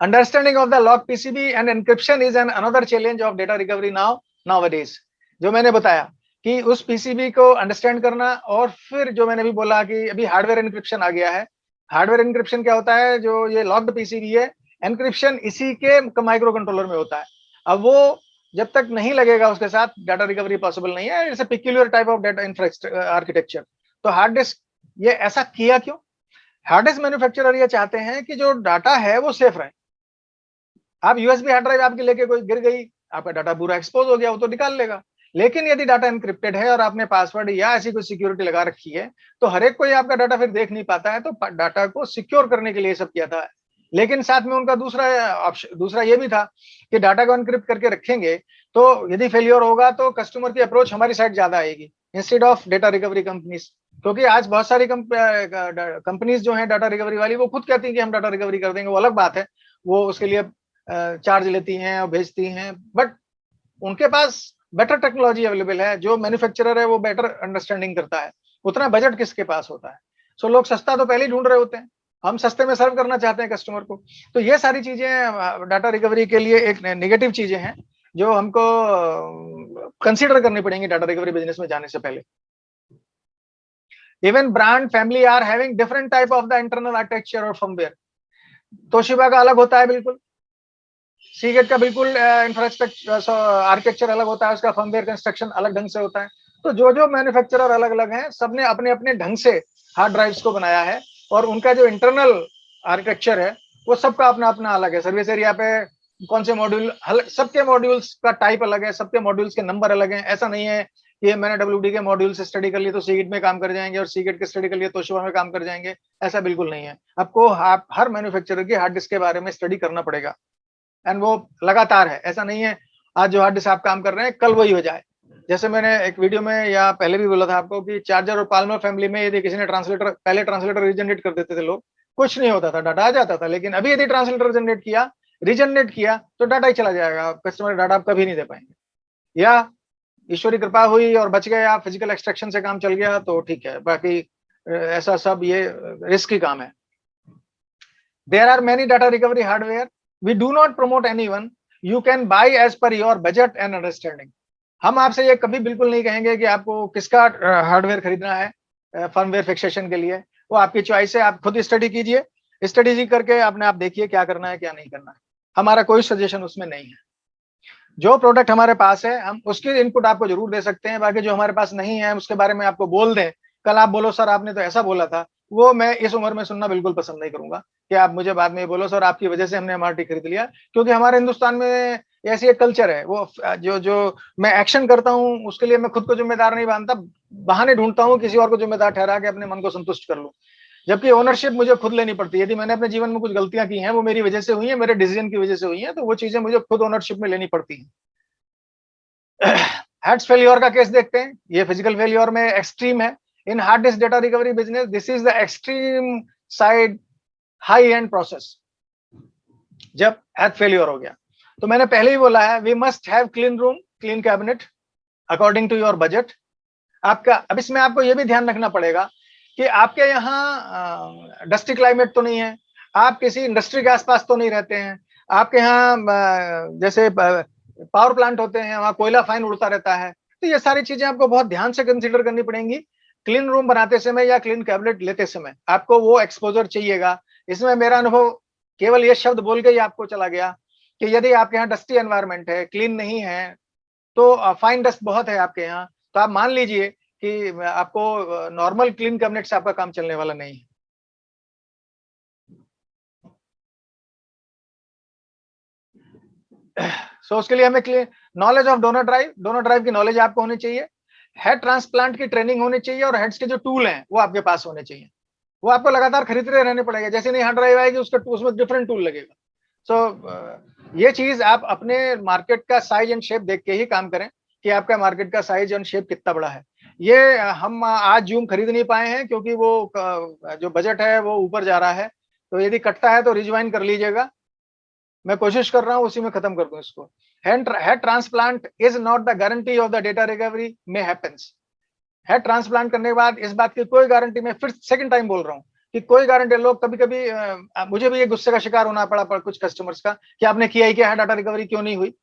Understanding of the lock PCB end encryption is an another challenge of data recovery nowadays. जो मैंने बताया कि उस पीसीबी को अंडरस्टैंड करना, और फिर जो मैंने भी बोला कि अभी हार्डवेयर एनक्रिप्शन आ गया है। हार्डवेयर एनक्रिप्शन क्या होता है, जो ये लॉक्ड पीसीबी है, एनक्रिप्शन इसी के माइक्रो कंट्रोलर में होता है। अब वो जब तक नहीं लगेगा उसके साथ डाटा रिकवरी पॉसिबल नहीं है। It's a peculiar type of data infrastructure architecture. तो हार्ड डिस्क ये ऐसा किया क्यों? हार्ड डिस्क मैन्युफैक्चरर ये चाहते हैं कि जो डाटा है वो सेफ रहे। आप यूएसबी हार्ड ड्राइव आपकी लेके कोई गिर गई, आपका डाटा पूरा एक्सपोज हो गया, वो तो निकाल लेगा। लेकिन यदि डाटा एनक्रिप्टेड है और आपने पासवर्ड या ऐसी कोई सिक्योरिटी लगा रखी है, तो हर एक कोई आपका डाटा फिर देख नहीं पाता है। तो डाटा को सिक्योर करने के लिए सब किया था। लेकिन साथ में उनका दूसरा ऑप्शन, दूसरा ये भी था कि डाटा को एनक्रिप्ट करके रखेंगे तो यदि फेलियर होगा तो कस्टमर की अप्रोच हमारी साइड ज्यादा आएगी instead of data recovery companies. क्योंकि आज बहुत सारी कंपनीज जो है डाटा रिकवरी वाली, वो खुद कहती है कि हम डाटा रिकवरी कर देंगे, वो अलग बात है, वो उसके लिए चार्ज लेती हैं और भेजती हैं। बट उनके पास बेटर टेक्नोलॉजी अवेलेबल है, जो मैन्युफैक्चरर है वो बेटर अंडरस्टैंडिंग करता है। उतना बजट किसके पास होता है? सो लोग सस्ता तो पहले ही ढूंढ रहे होते हैं, हम सस्ते में सर्व करना चाहते हैं कस्टमर को। तो ये सारी चीजें डाटा रिकवरी के लिए एक नेगेटिव चीजें हैं जो हमको कंसीडर करनी पड़ेंगी डाटा रिकवरी बिजनेस में जाने से पहले। Even brand family are having different type of the internal architecture और फर्मवेयर। तोशिबा का अलग होता है बिल्कुल, सीगेट का बिल्कुल इंफ्रास्ट्रक्चर आर्किटेक्चर अलग होता है, उसका फर्मवेयर कंस्ट्रक्शन अलग ढंग से होता है। तो जो जो मैन्युफैक्चरर अलग अलग हैं, सबने अपने अपने ढंग से हार्ड ड्राइव्स को बनाया है, और उनका जो इंटरनल आर्किटेक्चर है वो सबका अपना अपना अलग है। सर्विस एरिया पे कौन से मॉड्यूल, सबके मॉड्यूल्स का टाइप अलग है, सबके मॉड्यूल्स के नंबर अलग हैं। ऐसा नहीं है कि मैंने WD के मॉड्यूल से स्टडी कर लिए तो सीगेट में काम कर जाएंगे, और सीगेट के स्टडी कर लिए तोशिबा में काम कर जाएंगे। ऐसा बिल्कुल नहीं है। आपको हर मैन्युफैक्चरर की हार्ड डिस्क के बारे में स्टडी करना पड़ेगा, एंड वो लगातार है। ऐसा नहीं है आज जो हार्ड डिस्क आप काम कर रहे हैं कल वही हो जाए। जैसे मैंने एक वीडियो में या पहले भी बोला था आपको कि चार्जर और पाल्मर फैमिली में यदि किसी ने ट्रांसलेटर, पहले ट्रांसलेटर रीजनरेट कर देते थे लोग, कुछ नहीं होता था, डाटा आ जाता था। लेकिन अभी यदि ट्रांसलेटर जनरेट किया रीजनरेट किया तो डाटा ही चला जाएगा, कस्टमर डाटा आप कभी नहीं दे पाएंगे। या ईश्वरी कृपा हुई और बच गए आप, फिजिकल एक्सट्रैक्शन से काम चल गया तो ठीक है, बाकी ऐसा सब ये रिस्की काम है। There are many data recovery hardware. We do not promote anyone. You can buy as per your budget and understanding. हम आपसे ये कभी बिल्कुल नहीं कहेंगे कि आपको किसका हार्डवेयर खरीदना है फर्मवेयर फिक्सेशन के लिए, वो आपकी चॉइस है, आप खुद स्टडी कीजिए, स्टडी करके अपने आप देखिए क्या करना है क्या नहीं करना है। हमारा कोई सजेशन उसमें नहीं है। जो प्रोडक्ट हमारे पास है हम उसकी इनपुट आपको जरूर दे सकते हैं, बाकी जो हमारे पास नहीं है उसके बारे में आपको बोल दें, कल आप बोलो सर आपने तो ऐसा बोला था, वो मैं इस उम्र में सुनना बिल्कुल पसंद नहीं करूंगा कि आप मुझे बाद में ये बोलो सर आपकी वजह से हमने एमआरटी खरीद लिया। क्योंकि हमारे हिंदुस्तान में ऐसी एक कल्चर है, वो जो जो मैं एक्शन करता हूँ उसके लिए मैं खुद को जिम्मेदार नहीं मानता, बहाने ढूंढता हूँ किसी और को जिम्मेदार ठहरा के अपने मन को संतुष्ट कर लूं, जबकि ओनरशिप मुझे खुद लेनी पड़ती है। यदि मैंने अपने जीवन में कुछ गलतियां की हैं वो मेरी वजह से हुई है, मेरे डिसीजन की वजह से हुई है, तो वो चीजें मुझे खुद ओनरशिप में लेनी पड़ती है। हेड्स फेल्योर का केस देखते हैं, ये फिजिकल फेल्योर में एक्सट्रीम है। In hard disk data recovery business this is the extreme side high end process. जब हेड फेल्योर हो गया तो मैंने पहले ही बोला है, we must have clean room, clean cabinet according to your budget. आपका अब इसमें आपको यह भी ध्यान रखना पड़ेगा कि आपके यहाँ डस्टी क्लाइमेट तो नहीं है, आप किसी इंडस्ट्री के आसपास तो नहीं रहते हैं, आपके यहाँ जैसे पावर प्लांट होते हैं वहां कोयला फाइन उड़ता रहता है, तो ये सारी चीजें आपको बहुत ध्यान से कंसीडर करनी पड़ेंगी। क्लीन रूम बनाते समय या क्लीन कैबिनेट लेते समय आपको वो एक्सपोजर चाहिएगा। इसमें मेरा अनुभव केवल ये शब्द बोल के ही आपको चला गया कि यदि आपके यहाँ डस्टी एनवायरमेंट है, क्लीन नहीं है, तो फाइन डस्ट बहुत है आपके यहाँ, तो आप मान लीजिए कि आपको नॉर्मल क्लीन कैबिनेट से आपका काम चलने वाला नहीं है। सो उसके लिए हमें नॉलेज ऑफ डोनर ड्राइव की नॉलेज आपको होनी चाहिए, हेड ट्रांसप्लांट की ट्रेनिंग होनी चाहिए और हेड्स के जो टूल हैं वो आपके पास होने चाहिए। वो आपको लगातार खरीदते रहने पड़ेगा, जैसे नहीं हार्ड ड्राइव आएगी उसका उसमें डिफरेंट टूल लगेगा। सो ये चीज आप अपने मार्केट का साइज एंड शेप देख के ही काम करें कि आपका मार्केट का साइज एंड शेप कितना बड़ा है। ये हम आज जूम खरीद नहीं पाए हैं क्योंकि वो जो बजट है वो ऊपर जा रहा है, तो यदि कटता है तो रिज्वाइन कर लीजिएगा। मैं कोशिश कर रहा हूं उसी में खत्म कर दूं इसको। Head transplant is not the guarantee of the data recovery में हैपेंस। हेड ट्रांसप्लांट करने के बाद इस बात की कोई गारंटी, मैं फिर सेकंड टाइम बोल रहा हूँ कि कोई गारंटी, लोग कभी कभी मुझे भी ये गुस्से का शिकार होना पड़ा कुछ कस्टमर्स का कि आपने किया ही क्या है, डाटा रिकवरी क्यों नहीं हुई।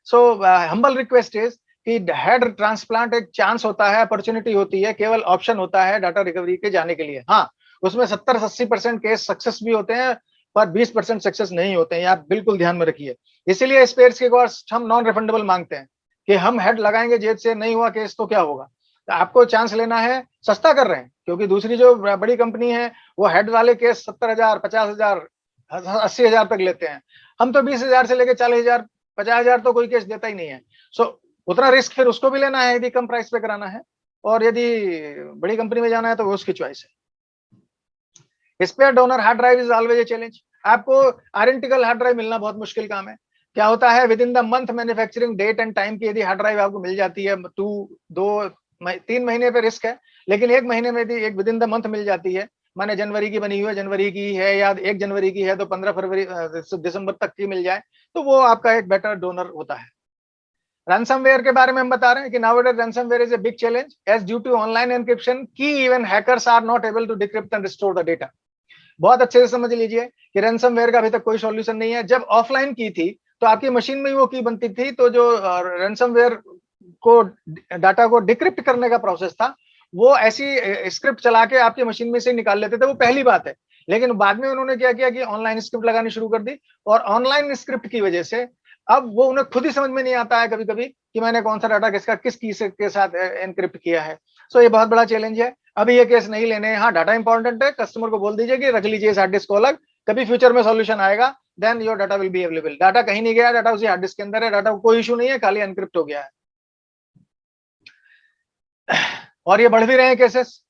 सो हम्बल रिक्वेस्ट इज कि हेड ट्रांसप्लांट एक चांस होता है, अपॉर्चुनिटी होती है, केवल ऑप्शन होता है डाटा रिकवरी के जाने के लिए। हाँ, उसमें 70-80% केस सक्सेस भी होते हैं पर 20% सक्सेस नहीं होते हैं, आप बिल्कुल ध्यान में रखिए। इसीलिए स्पेयर्स के कॉस्ट हम नॉन रिफंडेबल मांगते हैं कि हम हेड लगाएंगे जेब से, नहीं हुआ केस तो क्या होगा। तो आपको चांस लेना है, सस्ता कर रहे हैं क्योंकि दूसरी जो बड़ी कंपनी है वो हेड वाले केस 70,000, 50,000, 80,000 तक लेते हैं। हम तो 20,000 से लेकर 40,000, 50,000 तो कोई केस देता ही नहीं है। सो उतना रिस्क फिर उसको भी लेना है यदि कम प्राइस पे कराना है, और यदि बड़ी कंपनी में जाना है तो वो उसकी चॉइस है। Spare donor hard drive is always a challenge. आपको आइडेंटिकल हार्ड ड्राइव मिलना बहुत मुश्किल काम है। क्या होता है, within the month manufacturing date and time की यदि हार्ड ड्राइव आपको मिल जाती है, 3 महीने पे रिस्क है, लेकिन 1 महीने में यदि एक विद इन द मंथ मिल जाती है, माने जनवरी की बनी हुई है, जनवरी की है या 1 जनवरी की है तो 15 फरवरी दिसंबर तक की मिल जाए, तो वो आपका एक बेटर डोनर होता है। रैंसमवेयर के बारे में हम बता रहे हैं कि nowadays ransomware is a big challenge as due to online encryption की even hackers are not able to decrypt and restore the data. बहुत अच्छे से समझ लीजिए कि रैंसमवेयर का अभी तक कोई सॉल्यूशन नहीं है। जब ऑफलाइन की थी तो आपकी मशीन में ही वो की बनती थी, तो जो रैंसमवेयर को डाटा को डिक्रिप्ट करने का प्रोसेस था वो ऐसी स्क्रिप्ट चला के आपकी मशीन में से निकाल लेते थे, वो पहली बात है। लेकिन बाद में उन्होंने क्या किया कि ऑनलाइन स्क्रिप्ट लगानी शुरू कर दी, और ऑनलाइन स्क्रिप्ट की वजह से अब वो उन्हें खुद ही समझ में नहीं आता है कभी कभी कि मैंने कौन सा डाटा किसका किस की के साथ एनक्रिप्ट किया है। सो ये बहुत बड़ा चैलेंज है। अभी ये केस नहीं लेने। हाँ, डाटा इंपॉर्टेंट है, कस्टमर को बोल दीजिए कि रख लीजिए इस हार्ड डिस्क को अलग, कभी फ्यूचर में सॉल्यूशन आएगा then your data will be available. Data कहीं नहीं गया, डाटा उसी हार्ड डिस्क के अंदर है, डाटा कोई इशू नहीं है, खाली एनक्रिप्ट हो गया है। और ये बढ़ भी रहे हैं cases.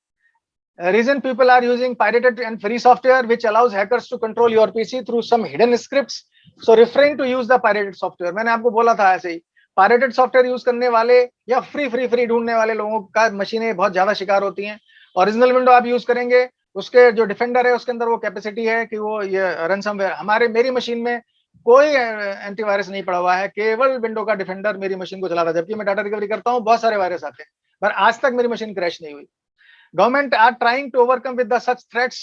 Reason people are using pirated and free software which allows hackers to control your PC through some hidden scripts. So refrain to use the pirated software. मैंने आपको बोला था ऐसे ही, pirated software यूज करने वाले या फ्री ढूंढने वाले लोगों का मशीनें बहुत ज्यादा शिकार होती हैं। ओरिजिनल विंडो आप यूज करेंगे, उसके जो डिफेंडर है उसके अंदर वो कैपेसिटी है कि वो ये रैंसमवेयर, मेरी मशीन में कोई एंटीवायरस नहीं पड़ा हुआ है, केवल विंडो का डिफेंडर मेरी मशीन को चला रहा है। जबकि मैं डाटा रिकवरी करता हूँ, बहुत सारे वायरस आते हैं, पर आज तक मेरी मशीन क्रैश नहीं हुई। Government are trying to overcome with the such threats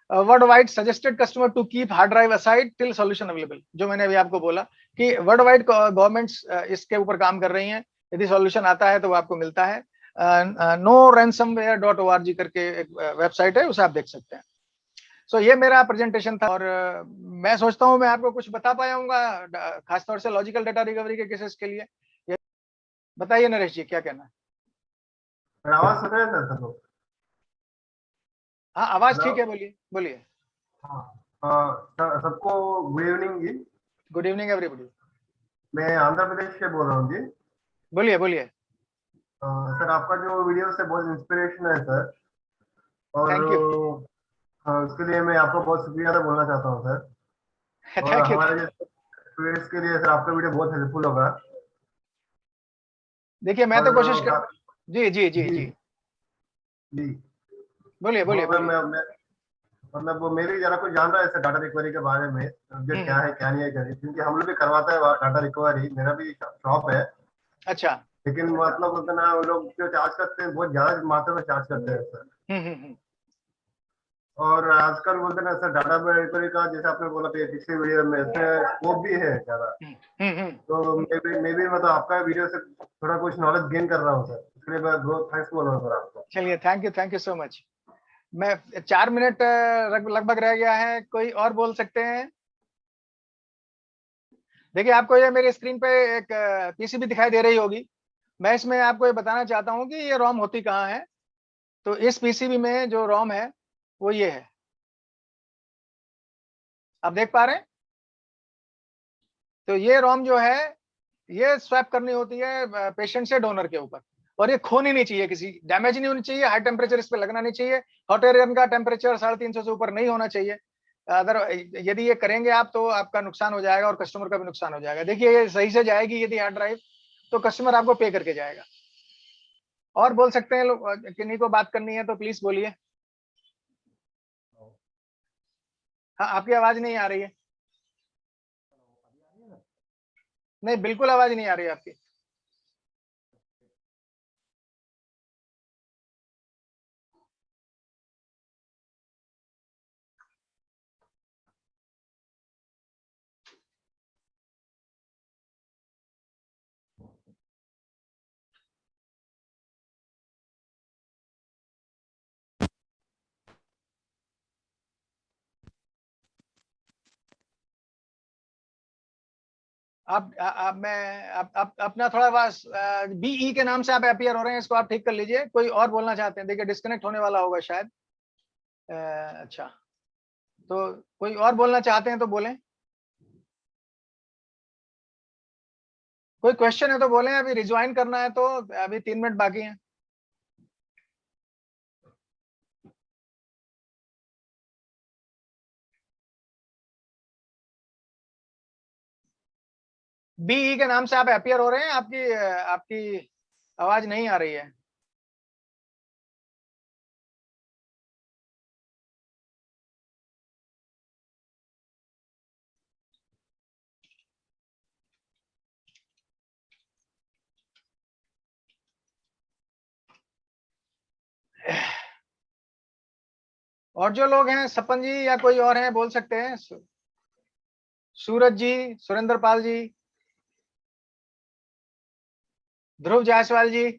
world wide, suggested customer to keep hard drive aside till solution available. जो मैंने अभी आपको बोला कि वर्ल्ड वाइड गवर्नमेंट्स इसके ऊपर काम कर रही हैं, यदि सॉल्यूशन आता है तो वो आपको मिलता है। no-ransomware.org करके एक वेबसाइट है, उसे आप देख सकते हैं। सो ये मेरा प्रेजेंटेशन था, और मैं सोचता हूँ मैं आपको कुछ बता पाया हूँ खासतौर से लॉजिकल डेटा रिकवरी के केसेस के लिए। बताइए नरेश जी, क्या कहना है? आवाज सुन रहे हैं सर? हाँ, आवाज हेलो। ठीक है, बोलिए बोलिए। हाँ, सबको गुड इवनिंग जी। Good evening everybody. मैं आंध्र प्रदेश से बोल रहा हूँ जी। बोलिए बोलिए। सर, आपका जो वीडियो से बहुत इंस्पिरेशन है सर। और थैंक यू। हाँ, उसके लिए मैं आपको बहुत शुक्रिया तो बोलना चाहता हूँ सर। और थैंक यू हमारे थैंक यू। जैसे स्टूडेंट्स के लिए सर आपका वीडियो बहुत हेल्पफुल होगा। देखिए मैं और तो कोशिश कर। जी जी जी जी जी। जी। बोलिए बोलिए मतलब बोलिए। मतलब वो मेरे जरा कुछ जान रहा है सर डाटा रिकवरी के बारे में, जो क्या हम्म। है क्या नहीं है करें, क्योंकि हम लोग भी करवाता है डाटा रिकवरी, मेरा भी शॉप है। अच्छा। लेकिन मतलब उतना वो लोग जो चार्ज करते हैं बहुत ज्यादा मात्रा में चार्ज करते हैं सर। हम्म। और आजकल बोलते हैं ना सर डाटा रिकवरी का, जैसे आपने बोला था पिछले वीडियो में, इसमें स्कोप भी है ज्यादा। हम्म। तो मैं भी मतलब आपका वीडियो से थोड़ा कुछ नॉलेज गेन कर रहा हूँ सर, इसके लिए मैं बहुत थैंक्स बोल रहा हूँ सर आपको। चलिए, थैंक यू सो मच। मैं 4 मिनट लगभग रह गया है, कोई और बोल सकते हैं? देखिए आपको ये मेरी स्क्रीन पे एक पीसीबी दिखाई दे रही होगी। मैं इसमें आपको ये बताना चाहता हूँ कि ये रोम होती कहाँ है। तो इस पीसीबी में जो रोम है वो ये है, आप देख पा रहे हैं? तो ये रोम जो है, ये स्वैप करनी होती है पेशेंट से डोनर के ऊपर, और ये खोनी नहीं चाहिए, किसी डैमेज नहीं होनी चाहिए, हाई टेम्परेचर इस पे लगना नहीं चाहिए, हॉट एयर का टेम्परेचर 350 से ऊपर नहीं होना चाहिए। अगर यदि ये करेंगे आप तो आपका नुकसान हो जाएगा और कस्टमर का भी नुकसान हो जाएगा। देखिए ये सही से जाएगी यदि हार्ड ड्राइव, तो कस्टमर आपको पे करके जाएगा। और बोल सकते हैं लोग, किन्हीं को बात करनी है तो प्लीज बोलिए। हाँ, आपकी आवाज नहीं आ रही है। नहीं, बिल्कुल आवाज नहीं आ रही है आपकी। आप अपना थोड़ा बस बीई के नाम से आप अपियर हो रहे हैं, इसको आप ठीक कर लीजिए। कोई और बोलना चाहते हैं? देखिए डिस्कनेक्ट होने वाला होगा शायद। अच्छा, तो कोई और बोलना चाहते हैं तो बोलें। कोई क्वेश्चन है तो बोलें, अभी रिज्वाइन करना है तो अभी 3 मिनट बाकी हैं। बीई के नाम से आप अपियर हो रहे हैं, आपकी आपकी आवाज नहीं आ रही है। और जो लोग हैं, सपन जी या कोई और हैं, बोल सकते हैं। सूरज जी, सुरेंद्र पाल जी, ध्रुव जायसवाल जी।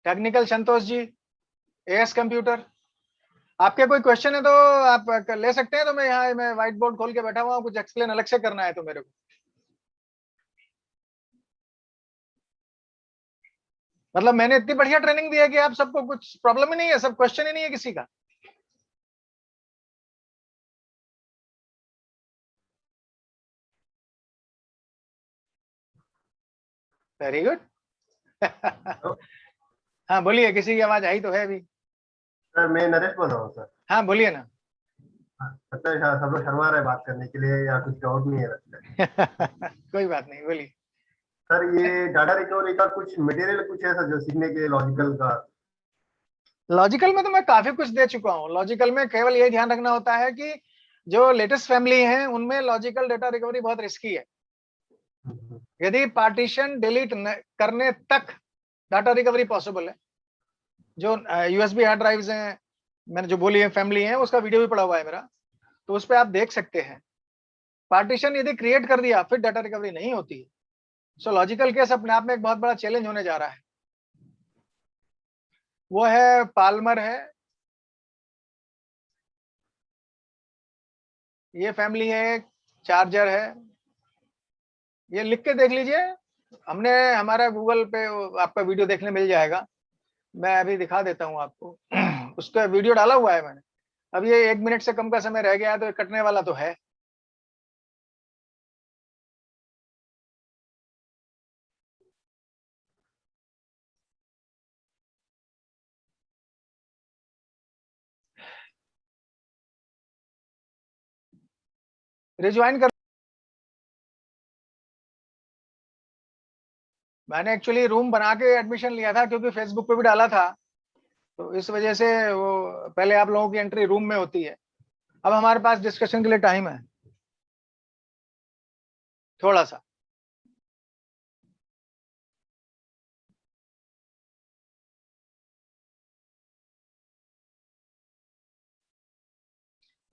Technical Santosh ji, as computer. आपके कोई क्वेश्चन है तो आप ले सकते हैं। तो मैं यहाँ मैं व्हाइट बोर्ड खोल के बैठा हुआ हूँ, कुछ एक्सप्लेन अलग से करना है तो मेरे को। मतलब मैंने इतनी बढ़िया ट्रेनिंग दी है कि आप सबको कुछ प्रॉब्लम ही नहीं है, सब क्वेश्चन ही नहीं है किसी का। Very good. तो, हाँ बोलिए, किसी की आवाज आई तो है अभी। सर मैं नरेश बोल रहा हूँ सर। हाँ बोलिए ना। लगता है सब लोग शर्मा रहे बात करने के लिए, या कुछ डाउट नहीं है लगता है। कोई बात नहीं, बोलिए। सर ये डाटा रिकवरी का कुछ मटेरियल कुछ है सर जो सीखने के लॉजिकल का? लॉजिकल में तो मैं काफी कुछ दे चुका हूँ। लॉजिकल में केवल यही ध्यान रखना होता है कि जो लेटेस्ट फैमिली है उनमें लॉजिकल डेटा रिकवरी बहुत रिस्की है। यदि पार्टीशन डिलीट करने तक डाटा रिकवरी पॉसिबल है, जो यूएसबी हार्ड ड्राइव्स हैं, मैंने जो बोली है फैमिली है, उसका वीडियो भी पड़ा हुआ है मेरा, तो उस पर आप देख सकते हैं। पार्टीशन यदि क्रिएट कर दिया फिर डाटा रिकवरी नहीं होती है। सो लॉजिकल केस अपने आप में एक बहुत बड़ा चैलेंज होने जा रहा है। वो है पाल्मर है, ये फैमिली है, चार्जर है, ये लिख के देख लीजिए। हमने हमारा गूगल पे आपका वीडियो देखने मिल जाएगा, मैं अभी दिखा देता हूँ आपको। उसका वीडियो डाला हुआ है मैंने। अब ये 1 मिनट से कम का समय रह गया है तो ये कटने वाला तो है। रिज्वाइन कर, मैंने एक्चुअली रूम बना के एडमिशन लिया था क्योंकि फेसबुक पे भी डाला था, तो इस वजह से वो पहले आप लोगों की एंट्री रूम में होती है। अब हमारे पास डिस्कशन के लिए टाइम है थोड़ा सा।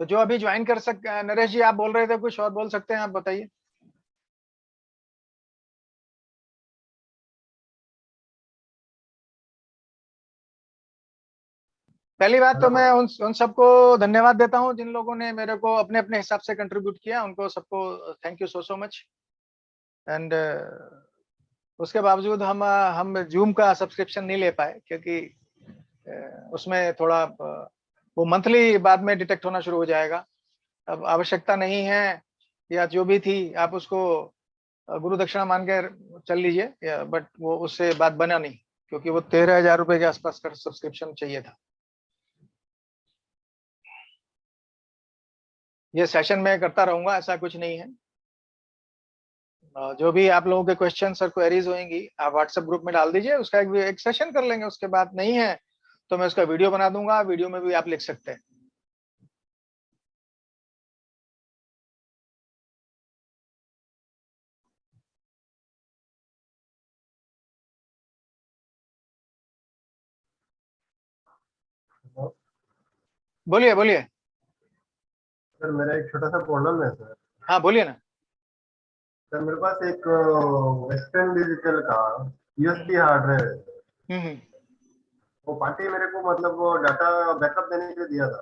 तो जो अभी ज्वाइन कर नरेश जी आप बोल रहे थे, कुछ और बोल सकते हैं आप, बताइए। पहली बात तो हेलो। मैं उन सबको धन्यवाद देता हूं जिन लोगों ने मेरे को अपने अपने हिसाब से कंट्रीब्यूट किया, उनको सबको thank you so much. And उसके बावजूद हम जूम का सब्सक्रिप्शन नहीं ले पाए क्योंकि उसमें थोड़ा वो मंथली बाद में डिटेक्ट होना शुरू हो जाएगा। अब आवश्यकता नहीं है, या जो भी थी आप उसको गुरु दक्षिणा मान के चल लीजिए, बट वो उससे बात बना नहीं, क्योंकि वो 13,000 रुपए के आसपास का सब्सक्रिप्शन चाहिए था। ये सेशन में करता रहूंगा, ऐसा कुछ नहीं है। जो भी आप लोगों के क्वेश्चन और क्वेरीज होंगी आप व्हाट्सएप ग्रुप में डाल दीजिए, उसका एक सेशन कर लेंगे। उसके बाद नहीं है तो मैं उसका वीडियो बना दूंगा, वीडियो में भी आप लिख सकते हैं। बोलिए बोलिए। सर मेरा एक छोटा सा प्रॉब्लम है सर। हाँ बोलिए ना। सर मेरे पास एक वेस्टर्न डिजिटल का यूएसबी हार्ड ड्राइव है। हम्म वो पार्टी मेरे को मतलब वो डाटा बैकअप देने के लिए दिया था।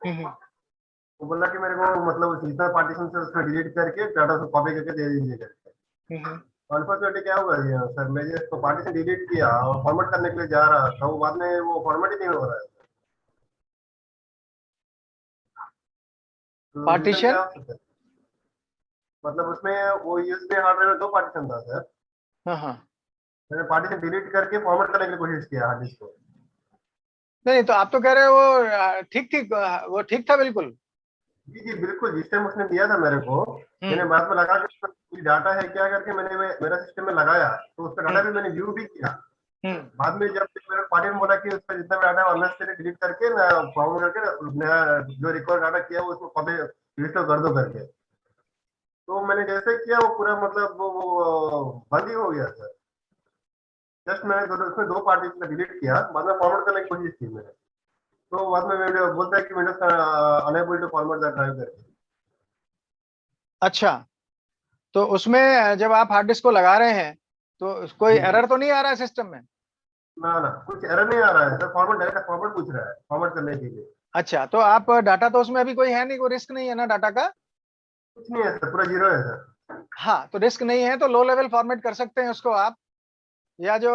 हम्म वो बोला कि मेरे को मतलब जितना पार्टीशन से उसमें डिलीट करके डाटा को कॉपी करके दे दीजिए करके। हम्म अनफॉर्चुनेटली क्या हुआ ये सर, मैं जिसको पार्टीशन डिलीट किया और फॉर्मेट करने के लिए जा रहा था वो बाद में वो फॉर्मेट ही नहीं हो रहा है। तो रीजन पार्टीशन। क्या हो सकता है? मतलब उसमें वो यूएसबी हार्ड ड्राइव में दो पार्टीशन था सर। हाँ हाँ। मैंने पार्टीशन डिलीट करके फॉर्मेट करने की कोशिश किया हार्ड डिस्क को। नहीं तो आप तो कह रहे हो वो ठीक ठीक, वो ठीक था बिल्कुल। जी जी बिल्कुल, जिस टाइम उसने दिया था मेरे को मैंने हम्म बाद में लगा कि उसमें कोई डाटा है क्या करके मेरा सिस्टम में लगाया, तो उसका डाटा हम्म भी मैंने व्यू भी किया। हम्म बाद में जब मेरे पार्टी ने बोला कि उसका जितना भी डाटा है अननेसेसरी डिलीट करके ना फॉर्म करके नया जो रिकॉर्ड डाटा किया वो उसको कॉपी रिस्टोर कर दो करके। तो मैंने जैसे किया वो पूरा मतलब वो बंद ही हो गया सर। जस्ट मैंने उसमें दो पार्टी डिलीट किया, बाद में फॉरवर्ड करने की कोशिश की मैंने, तो बाद में वीडियो बोलता है कि Windows unable to forward that drive करके। अच्छा, तो उसमें जब आप हार्ड डिस्क को लगा रहे हैं तो कोई जी जी। एरर तो नहीं आ रहा है सिस्टम में? ना ना कुछ एरर नहीं आ रहा है सर, फॉरवर्ड डायरेक्ट फॉरवर्ड पूछ रहा है फॉरवर्ड करने के लिए। अच्छा, तो आप डाटा तो उसमें अभी कोई है नहीं, कोई रिस्क नहीं है ना डाटा का? कुछ नहीं है सर, पूरा जीरो है सर। हाँ, तो रिस्क नहीं है तो लो लेवल फॉर्मेट कर सकते हैं उसको आप, या जो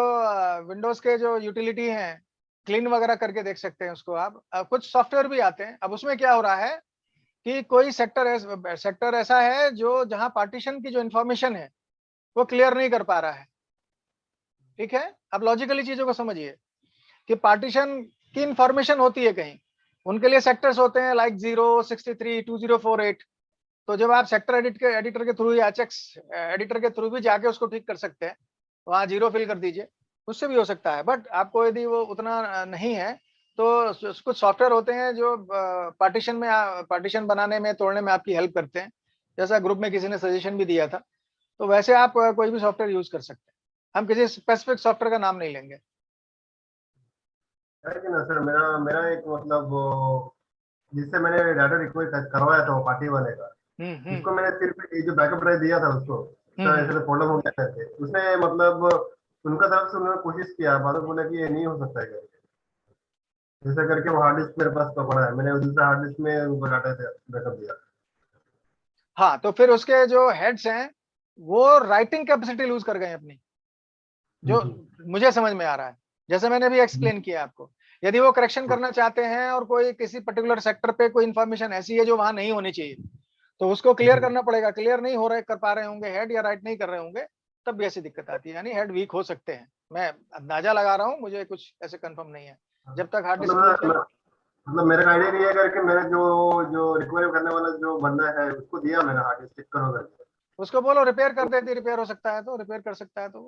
विंडोज के जो यूटिलिटी हैं क्लीन वगैरह करके देख सकते हैं उसको आप। कुछ सॉफ्टवेयर भी आते हैं। अब उसमें क्या हो रहा है कि कोई सेक्टर ऐसा है जो जहां पार्टीशन की जो इंफॉर्मेशन है वो क्लियर नहीं कर पा रहा है। ठीक है, अब लॉजिकली चीजों को समझिए कि पार्टीशन की इंफॉर्मेशन होती है कहीं, उनके लिए सेक्टर्स होते हैं लाइक 0, 63, 2048। तो जब आप सेक्टर एडिटर के थ्रू या HX एडिटर के थ्रू भी जाके उसको ठीक कर सकते हैं, वहाँ 0 फिल कर दीजिए, उससे भी हो सकता है। बट आपको यदि वो उतना नहीं है तो कुछ सॉफ्टवेयर होते हैं जो पार्टीशन बनाने में, तोड़ने में आपकी हेल्प करते हैं, जैसा ग्रुप में किसी ने सजेशन भी दिया था। तो वैसे आप कोई भी सॉफ्टवेयर यूज कर सकते हैं, हम किसी स्पेसिफिक सॉफ्टवेयर का नाम नहीं लेंगे। है कि ना सर, मेरा मेरा एक मतलब जिससे मैंने डाटा रिक्वेस्ट करवाया था वो पार्टी वाले का, उसको मैंने सिर्फ ये जो बैकअप ड्राइव दिया था उसको, सर ऐसे प्रॉब्लम हो गया करके, उसने मतलब उनका तरफ से उन्होंने कोशिश किया, बाद में बोला कि ये नहीं हो सकता है करके, जैसा करके वो हार्ड डिस्क मेरे पास पड़ा है, मैंने दूसरा हार्ड डिस्क में उनको डाटा बैकअप दिया। हाँ, तो फिर उसके जो हेड्स हैं वो राइटिंग कैपेसिटी लूज कर गए अपनी, जो मुझे समझ में आ रहा है, जैसे मैंने भी एक्सप्लेन किया आपको। यदि वो करेक्शन करना चाहते हैं और कोई किसी पर्टिकुलर सेक्टर पे कोई इन्फॉर्मेशन ऐसी है जो वहां नहीं होनी चाहिए, तो उसको क्लियर करना पड़ेगा। क्लियर नहीं हो रहे, कर पा रहे होंगे हेड, या राइट नहीं कर रहे होंगे, तब भी ऐसी दिक्कत आती है, यानी हेड वीक हो सकते हैं। मैं अंदाजा लगा रहा हूँ, मुझे कुछ ऐसे कंफर्म नहीं है। जब तक हार्ड डिस्क मतलब मेरा आइडिया नहीं है करके, मैंने जो जो रिकवरी करने वाला जो बंदा है उसको दिया मैंने हार्ड डिस्क, चेक करो करके, उसको बोलो रिपेयर कर देती, रिपेयर हो सकता है तो रिपेयर कर सकता है। तो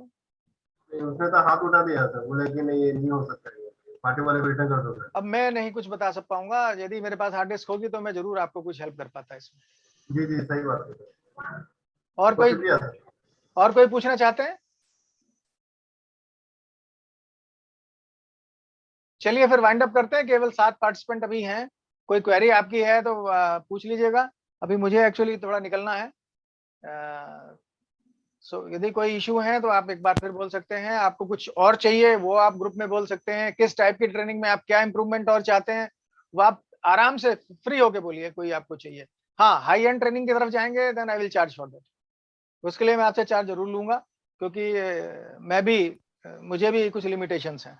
उसने तो हाथ उठा दिया था, बोले कि नहीं ये नहीं हो सकता है, पार्टी वाले को रिटर्न कर दो सर। अब मैं नहीं कुछ बता सक पाऊंगा, यदि मेरे पास हार्ड डिस्क होगी तो मैं जरूर आपको कुछ हेल्प कर पाता इसमें। जी जी सही बात है सर, और बहुत कोई शुक्रिया सर। और कोई पूछना चाहते हैं? चलिए फिर वाइंड अप करते हैं, केवल 7 पार्टिसिपेंट अभी हैं। कोई क्वेरी आपकी है तो पूछ लीजिएगा, अभी मुझे एक्चुअली थोड़ा निकलना है। यदि कोई इशू है तो आप एक बार फिर बोल सकते हैं। आपको कुछ और चाहिए वो आप ग्रुप में बोल सकते हैं। किस टाइप की ट्रेनिंग में आप क्या इंप्रूवमेंट और चाहते हैं वो आप आराम से फ्री होके बोलिए, कोई आपको चाहिए। हाँ, हाई एंड ट्रेनिंग की तरफ जाएंगे then I will charge for that, उसके लिए मैं आपसे चार्ज जरूर लूंगा, क्योंकि मैं भी मुझे भी कुछ लिमिटेशंस हैं।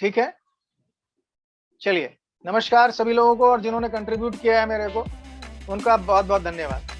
ठीक है, चलिए नमस्कार सभी लोगों को, और जिन्होंने कंट्रीब्यूट किया है मेरे को उनका बहुत बहुत धन्यवाद।